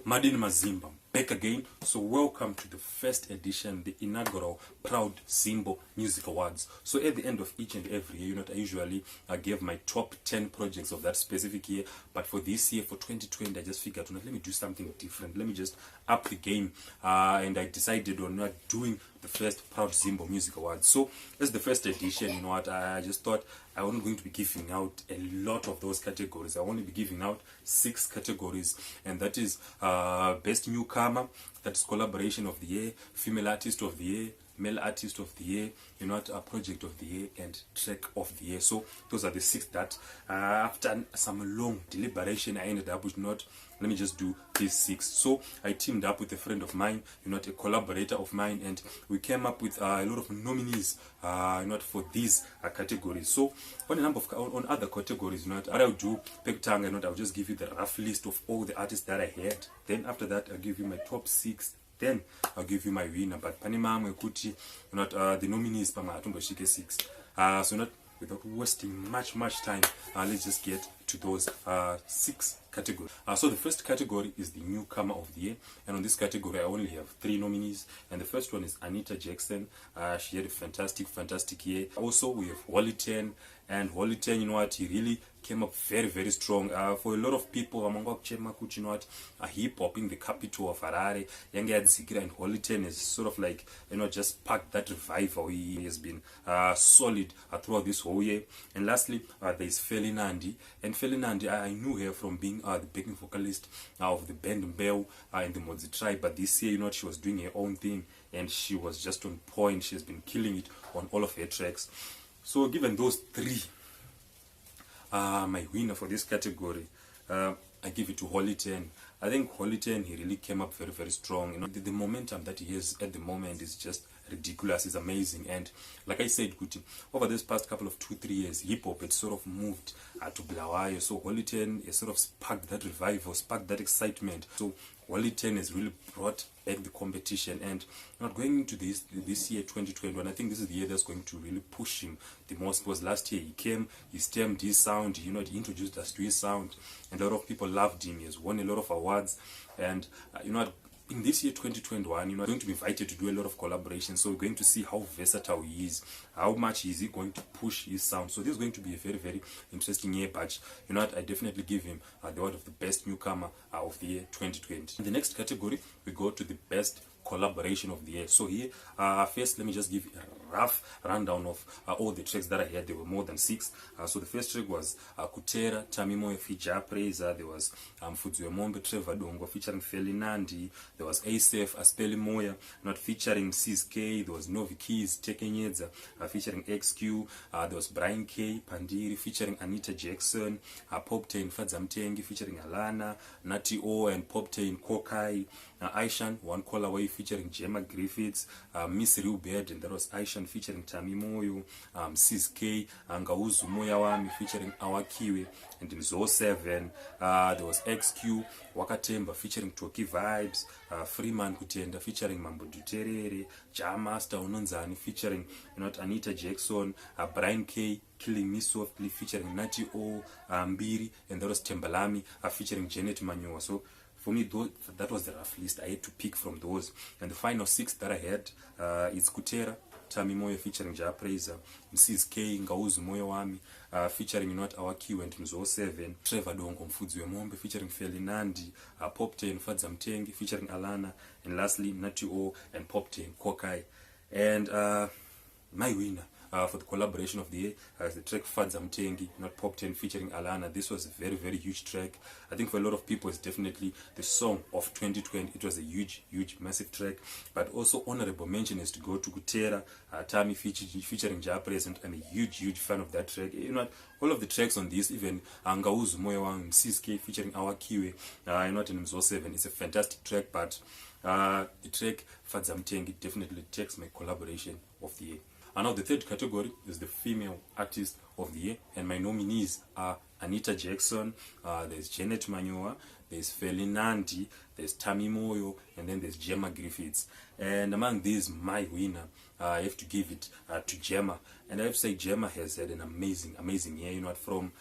Madin Mazimba, back again. So welcome to the first edition, the inaugural Proud Zimbo Music Awards. So at the end of each and every year, I usually give my top 10 projects of that specific year. But for this year, for 2020, I just figured, let me do something different. Let me just up the game. And I decided on not doing the first Proud Zimbo Music Awards. So as the first edition, I just thought I wasn't going to be giving out a lot of those categories. I want to be giving out 6 categories, and that is Best Newcomer, that's Collaboration of the Year, Female Artist of the Year, Male Artist of the Year, Project of the Year, and Track of the Year. So those are the 6 that after some long deliberation I ended up with let me just do these 6. So I teamed up with a friend of mine, a collaborator of mine, and we came up with a lot of nominees, for these categories. So on other categories, what I'll do, I'll just give you the rough list of all the artists that I had. Then after that, I'll give you my top 6. Then I'll give you my winner. But panimam ekuti, the nominees pama atundoshike 6. So not without wasting much time, let's just get to those 6 categories. So the first category is the Newcomer of the Year, and on this category I only have 3 nominees, and the first one is Anita Jackson. She had a fantastic year. Also we have Wally 10, and Wally 10, he really came up very strong. For a lot of people, hip hop in the capital of Harare, and Wally 10 is sort of like, just sparked that revival. He has been solid throughout this whole year. And lastly, there is Felinandi, and Felinandi, I knew her from being the backing vocalist of the band Mbeu in the Modzi tribe, but this year, she was doing her own thing, and she was just on point. She has been killing it on all of her tracks. So given those 3, my winner for this category, I give it to Wally 10. I think Wally 10, he really came up very strong. The momentum that he has at the moment is just ridiculous. It's amazing. And like I said, over this past couple of 2-3 years, hip hop had sort of moved to Blawayo. So Wally 10 has sort of sparked that revival, sparked that excitement. So Wally 10 has really brought back the competition, and going into this year 2021, I think this is the year that's going to really push him the most, because last year he came, he stemmed his sound, he introduced us to his sound, and a lot of people loved him. He has won a lot of awards, and in this year 2021, going to be invited to do a lot of collaborations. So we're going to see how versatile he is, how much is he going to push his sound. So this is going to be a very interesting year. But I definitely give him the award of the best newcomer of the year 2020. In the next category, we go to the best collaboration of the year. So here, first, let me just give a rough rundown of all the tracks that I had. There were more than 6. So the first track was Kutera, Tamimoyo feature Praiser. There was Fudzwe Mombe, Trevor Dongo featuring Felinandi. There was Asef, Aspeli Moya, not featuring Sis K. There was Novi Keys, Tekenyedza, featuring XQ. There was Brian K, Pandiri, featuring Anita Jackson. Poptain, Fadzamtengi, featuring Alana. Nati O and Poptain, Kokai. Aishan, One Call Away, featuring Gemma Griffiths. Miss Rubed, and that was Aishan featuring Tamimoyo. Sis K, Ngauzu Moyawami, featuring Awakiwe. And in Zo 7, there was XQ, Wakatemba, featuring Toki Vibes. Freeman Kutenda, featuring Mambo Duterere. Jamaster Unonzani, featuring Anita Jackson. Brian K, Killing Me Softly, featuring Nati O. Mbiri, and that was Tembalami, featuring Janet Manyoa. So for me, that was the rough list. I had to pick from those. And the final 6 that I had is Kutera, Tamimoyo featuring Ja Praiser, Mrs. K, Ngauzu Moyo Wami, featuring Awakiwe and Mzo 7, Trevor Dongo, Mfudzwe Mombe featuring Felinandi, Poptain, Fadzamtengi featuring Alana, and lastly, Nati O and Poptain, Kokai. And my winner for the collaboration of the year is the track Fadzamtengi, not Poptain featuring Alana. This was a very huge track. I think for a lot of people, it's definitely the song of 2020. It was a huge massive track. But also honorable mention is to go to Kutera, Tami featuring Ja Present. I'm a huge fan of that track. All of the tracks on this, even Ngauzu Moyo Wang, CSK featuring Awakiwe, in Mzo 7, it's a fantastic track. But the track Fadzamtengi definitely takes my collaboration of the year. And now the third category is the female artist of the year, and my nominees are Anita Jackson, there's Janet Manyoa, there's Felinandi, there's Tammy Moyo, and then there's Gemma Griffiths. And among these, my winner, I have to give it to Gemma. And I have to say Gemma has had an amazing year, you know, from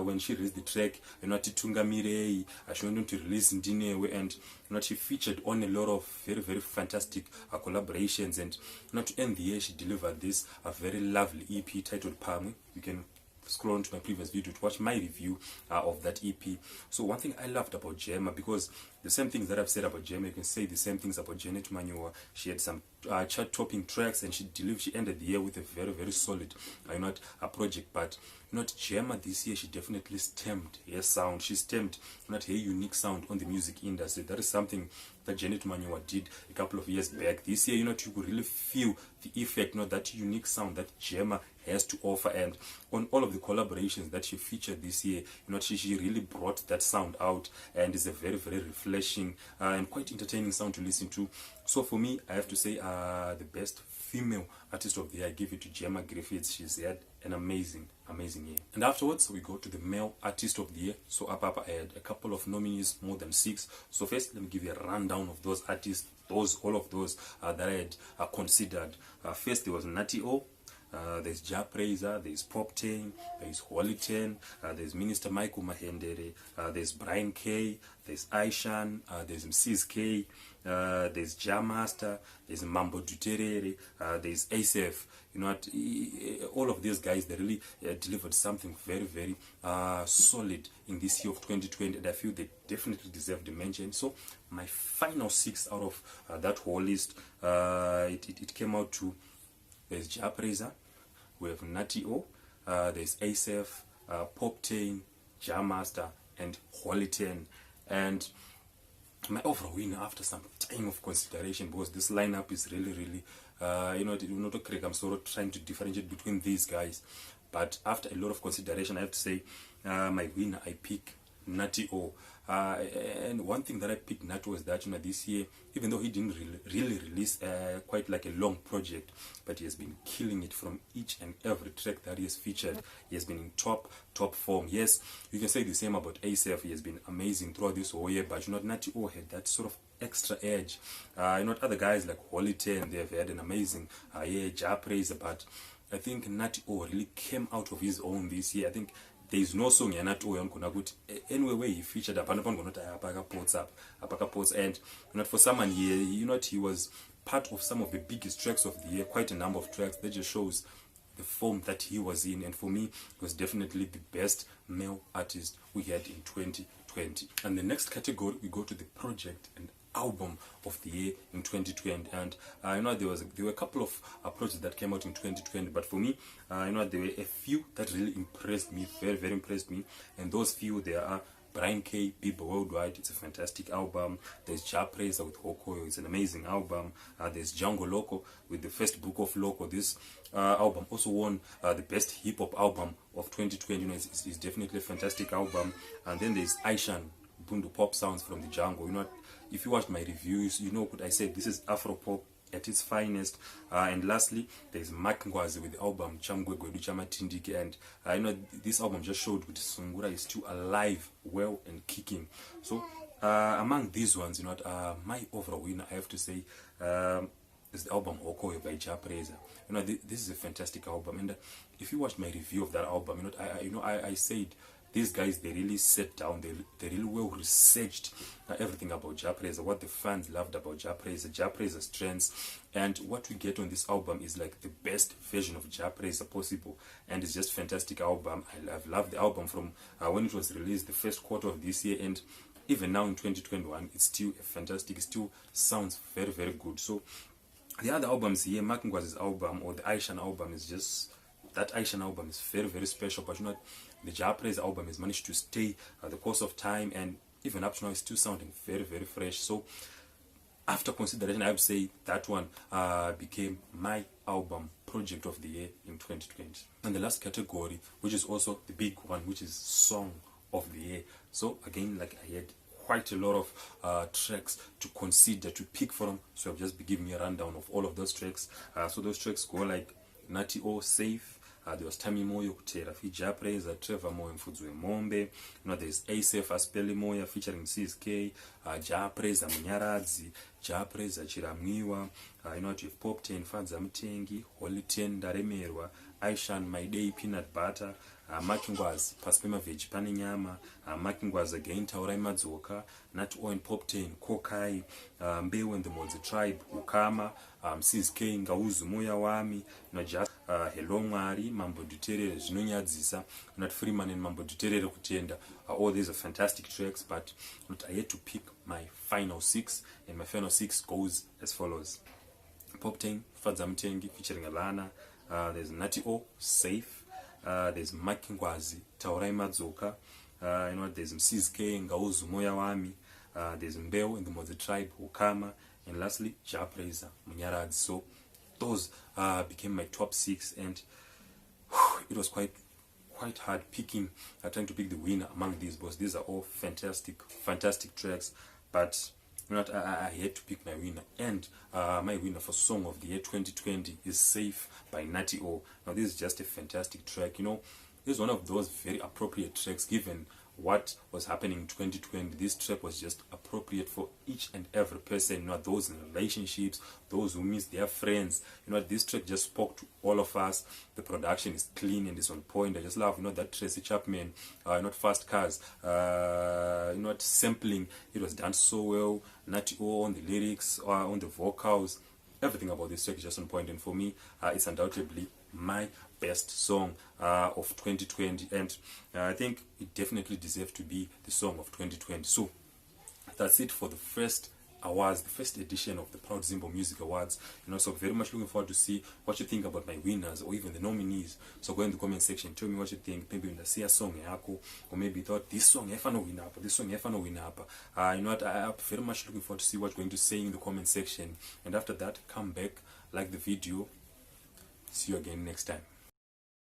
when she released the track, you know, Titunga Mirei, she went on to release Ndinewe, and you know, she featured on a lot of very fantastic collaborations. And you know, to end the year, she delivered this a very lovely EP titled Palm. You can scroll onto my previous video to watch my review of that EP. So one thing I loved about Gemma, because the same things that I've said about Gemma, you can say the same things about Janet Manua. She had some chart-topping tracks, and she ended the year with a very solid project. But you know, Gemma this year, she definitely stamped her sound. She stamped her unique sound on the music industry. That is something that Janet Manua did a couple of years back. This year, you know, you could really feel the effect, you know, that unique sound that Gemma has to offer. And on all of the collaborations that she featured this year, you know, she really brought that sound out, and it's a very refreshing and quite entertaining sound to listen to. So for me, I have to say the best female artist of the year, I give it to Gemma Griffiths. She's had an amazing year. And afterwards, we go to the male artist of the year. So up I had a couple of nominees, more than 6. So first, let me give you a rundown of those artists, all of those that I had considered. First, there was Natty O. There's Ja Praiser, there's Pop 10, there's Holy 10, there's Minister Michael Mahendere, there's Brian K, there's Aishan, there's Mrs. K, there's Ja Master, there's Mambo Duterere, there's ASF. You know what, all of these guys, they really delivered something very solid in this year of 2020, and I feel they definitely deserve the mention. So my final 6 out of that whole list, it came out to, there's Ja Praiser, we have Natty O, there's ASF, Pop 10, Ja Master, and Holy 10. And my overall winner, after some time of consideration, because this lineup is really you know, not correct. I'm sort of trying to differentiate between these guys, but after a lot of consideration, I have to say my winner, I pick Natty O. And one thing that I picked Natty was that, you know, this year, even though he didn't really release quite like a long project, but he has been killing it from each and every track that he has featured. He has been in top form. Yes, you can say the same about ASF. He has been amazing throughout this whole year, but you know, Natty O had that sort of extra edge. You know, other guys like Holy 10, they have had an amazing year, Ja Praiser, but I think Natty O really came out of his own this year. I think there is no song Natty O yankona kuti anyway where he featured apana pangonoti apaka pots, and you know, for someone here, you know, he was part of some of the biggest tracks of the year, quite a number of tracks. That just shows the form that he was in, and for me, he was definitely the best male artist we had in 2020. And the next category, we go to the project and album of the year in 2020. And you know, there were a couple of projects that came out in 2020, but for me, you know, there were a few that really impressed me, very impressed me. And those few, there are Brian K, People Worldwide, it's a fantastic album. There's Ja Praiser with Hokoyo, it's an amazing album. There's Django Loco with the first book of Loco. This album also won the best hip-hop album of 2020. You know, it's definitely a fantastic album. And then there's Aishan, Bundu Pop Sounds from the Django. You know, if you watched my reviews, you know what I said, this is Afro Pop at its finest. And lastly, there's Mark Ngwazi with the album Chamgwegwedu Chamatindiki, and you know, this album just showed that Sungura is still alive, well and kicking. So among these ones, you know, my overall winner, I have to say, is the album Okoyo by Ja Praiser. You know, this is a fantastic album, and if you watch my review of that album, you know, I said these guys, they really sat down, they really well researched everything about Ja Praiser, what the fans loved about Ja Praiser's strengths, and what we get on this album is like the best version of Ja Praiser possible, and it's just a fantastic album. I've loved the album from when it was released the first quarter of this year, and even now in 2021, it's still fantastic. It still sounds very good. So the other albums here, Mark Ngwazi's album or the Aishan album is just, that Aishan album is very special, but you know, the Ja Praiser album has managed to stay the course of time, and even up to now it's still sounding very fresh. So after consideration, I would say that one became my album project of the year in 2020. And the last category, which is also the big one, which is song of the year. So again, like I had quite a lot of tracks to consider, to pick from, so I'll just be giving you a rundown of all of those tracks. So those tracks go like Natty O, Safe, there was Tammy Moyo kutera feature Praiser, Trevor Moyo mfudzi wemombe. You know, there's Asef Aspeli Moya featuring CSK, Ja Praiser Munyaradzi, Ja Praiser Chiramwiwa. You know what, you have Pop 10 Fadza Mutengi, Holy 10 Daremerwa, Aishan My Day Peanut Butter, Makingwazi Paspema Veg Pane Nyama, Makingwazi again Taurai Madzoka, Nat Owen Pop 10 Kokai, Mbewu and the Modzi Tribe Ukama, CSK Ngauzu Moya Wami, not just Hello Mwari, Mambo Duterere Zvinonyadzisa, not Freeman and Mambo Duterere Kutenda. All these are fantastic tracks, but I had to pick my final 6, and my final 6 goes as follows. Pop 10 Fadza Mutengi featuring Alana, there's Nati O Safe, there's Makingwazi Taurai Madzoka, you know, there's CSK Ngauzu Moya Wami, there's Mbewu and the Modzi Tribe Ukama, and lastly Ja Praiser Munyaradzi. So those became my top 6, and it was quite hard picking, trying to pick the winner among these, because these are all fantastic tracks. But you know what, I had to pick my winner, and my winner for Song of the Year 2020 is Safe by Natty O. Now this is just a fantastic track. You know, this is one of those very appropriate tracks given what was happening in 2020. This track was just appropriate for each and every person, you know, those in relationships, those who miss their friends. You know, this track just spoke to all of us. The production is clean and is on point. I just love, you know, that Tracy Chapman, not Fast Cars, you know, sampling. It was done so well. Natty O on the lyrics, on the vocals, everything about this track is just on point. And for me, it's undoubtedly my best song of 2020, and I think it definitely deserves to be the song of 2020. So that's it for the first awards, the first edition of the Proud Zimbo Music Awards. You know, so very much looking forward to see what you think about my winners or even the nominees. So go in the comment section, tell me what you think. Maybe you see a song yako, or maybe you thought this song no win up, this song no win up. You know what, I'm very much looking forward to see what you're going to say in the comment section. And after that, come back, like the video. See you again next time.